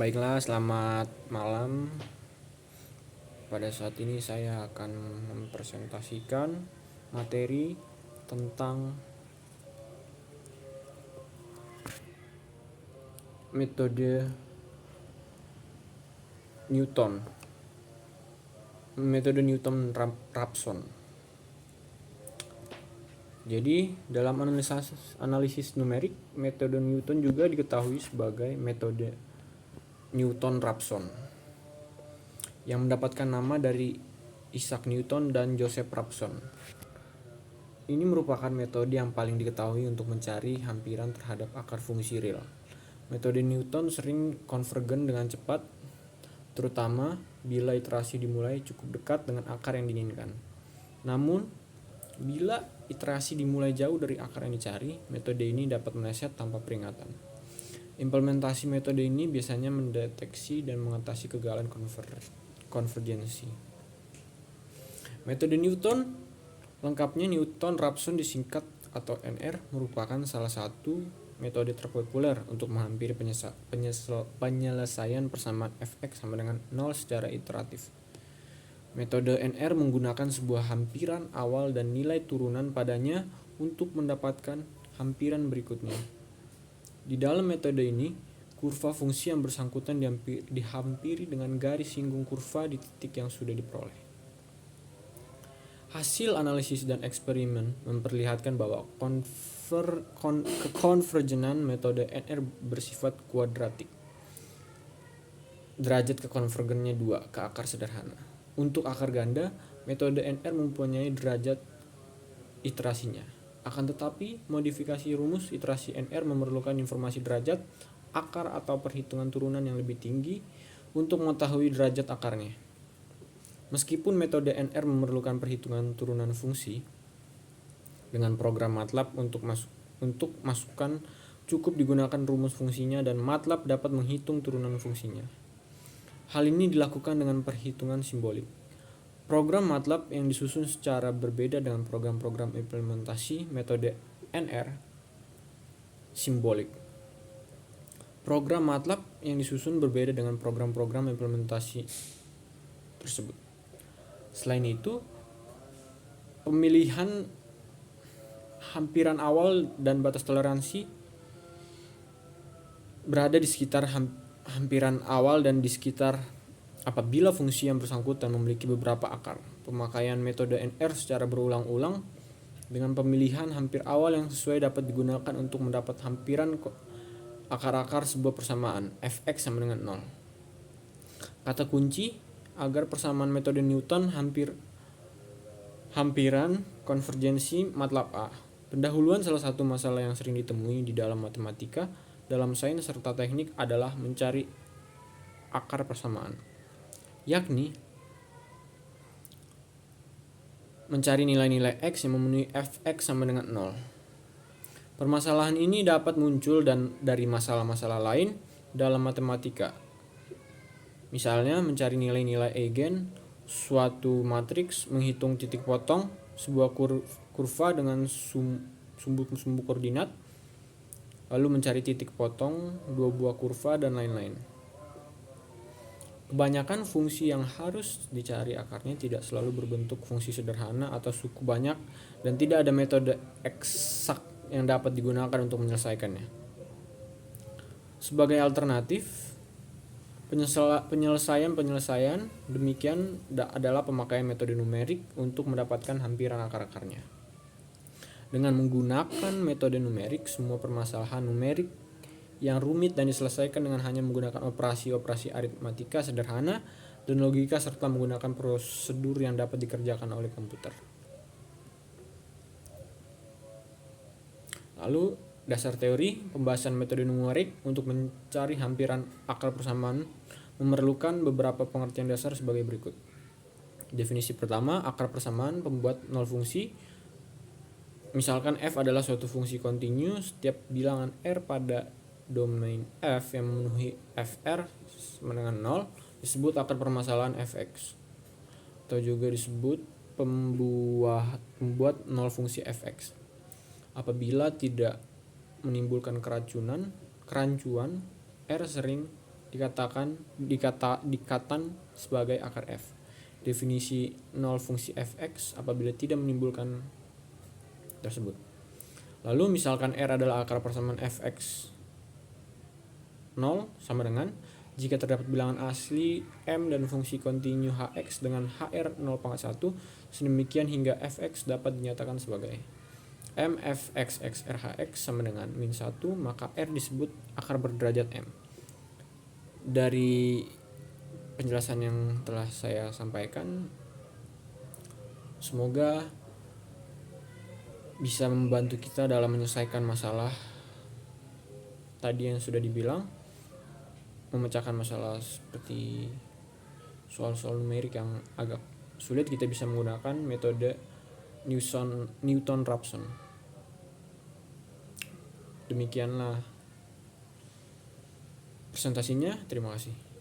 Baiklah, selamat malam. Pada saat ini saya akan mempresentasikan materi tentang metode Newton. Metode Newton-Raphson. Jadi, dalam analisis numerik, metode Newton juga diketahui sebagai metode Newton-Raphson yang mendapatkan nama dari Isaac Newton dan Joseph Raphson. Ini merupakan metode yang paling diketahui untuk mencari hampiran terhadap akar fungsi real. Metode Newton sering konvergen dengan cepat, terutama bila iterasi dimulai cukup dekat dengan akar yang diinginkan. Namun, bila iterasi dimulai jauh dari akar yang dicari, metode ini dapat meleset tanpa peringatan. Implementasi metode ini biasanya mendeteksi dan mengatasi kegagalan konvergensi. Metode Newton, lengkapnya Newton-Raphson disingkat atau NR, merupakan salah satu metode terpopuler untuk menghampiri penyelesaian persamaan fx sama dengan 0 secara iteratif. Metode NR menggunakan sebuah hampiran awal dan nilai turunan padanya untuk mendapatkan hampiran berikutnya. Di dalam metode ini, kurva fungsi yang bersangkutan dihampiri dengan garis singgung kurva di titik yang sudah diperoleh. Hasil analisis dan eksperimen memperlihatkan bahwa kekonvergenan metode NR bersifat kuadratik. Derajat kekonvergennya 2 ke akar sederhana. Untuk akar ganda, metode NR mempunyai derajat iterasinya. Akan tetapi, modifikasi rumus iterasi NR memerlukan informasi derajat, akar atau perhitungan turunan yang lebih tinggi untuk mengetahui derajat akarnya. Meskipun metode NR memerlukan perhitungan turunan fungsi, dengan program MATLAB untuk masukan cukup digunakan rumus fungsinya dan MATLAB dapat menghitung turunan fungsinya. Hal ini dilakukan dengan perhitungan simbolik. Program MATLAB yang disusun secara berbeda dengan program-program implementasi metode NR simbolik. Program MATLAB yang disusun berbeda dengan program-program implementasi tersebut. Selain itu, pemilihan hampiran awal dan batas toleransi berada di sekitar hampiran awal dan di sekitar apabila fungsi yang bersangkutan memiliki beberapa akar. Pemakaian metode NR secara berulang-ulang dengan pemilihan hampir awal yang sesuai dapat digunakan untuk mendapat hampiran akar-akar sebuah persamaan fx sama dengan 0. Kata kunci agar persamaan metode Newton hampiran konvergensi MATLAB A. Pendahuluan salah satu masalah yang sering ditemui di dalam matematika, dalam sains serta teknik adalah mencari akar persamaan, yakni mencari nilai-nilai x yang memenuhi fx sama dengan 0. Permasalahan ini dapat muncul dari masalah-masalah lain dalam matematika. Misalnya mencari nilai-nilai eigen suatu matriks, menghitung titik potong sebuah kurva dengan sumbu koordinat, lalu mencari titik potong dua buah kurva dan lain-lain. Kebanyakan fungsi yang harus dicari akarnya tidak selalu berbentuk fungsi sederhana atau suku banyak dan tidak ada metode eksak yang dapat digunakan untuk menyelesaikannya. Sebagai alternatif, penyelesaian demikian adalah pemakaian metode numerik untuk mendapatkan hampiran akar-akarnya. Dengan menggunakan metode numerik, semua permasalahan numerik yang rumit dan diselesaikan dengan hanya menggunakan operasi-operasi aritmatika sederhana dan logika serta menggunakan prosedur yang dapat dikerjakan oleh komputer. Lalu, dasar teori pembahasan metode numerik untuk mencari hampiran akar persamaan memerlukan beberapa pengertian dasar sebagai berikut. Definisi pertama, akar persamaan pembuat nol fungsi. Misalkan f adalah suatu fungsi kontinu, setiap bilangan r pada domain f yang memenuhi fr sama dengan 0 disebut akar permasalahan fx, atau juga disebut pembuat nol fungsi fx. Apabila tidak menimbulkan kerancuan, r sering dikatan sebagai akar f. Definisi nol fungsi fx apabila tidak menimbulkan tersebut. Lalu misalkan R adalah akar persamaan fx 0 sama dengan jika terdapat bilangan asli M dan fungsi kontinu Hx dengan Hr 0,1 sedemikian hingga Fx dapat dinyatakan sebagai M Fx Rhx sama dengan min 1, maka R disebut akar berderajat M. Dari penjelasan yang telah saya sampaikan, semoga bisa membantu kita dalam menyelesaikan masalah tadi yang sudah dibilang, memecahkan masalah seperti soal-soal numerik yang agak sulit. Kita bisa menggunakan metode Newton-Raphson. Demikianlah presentasinya, terima kasih.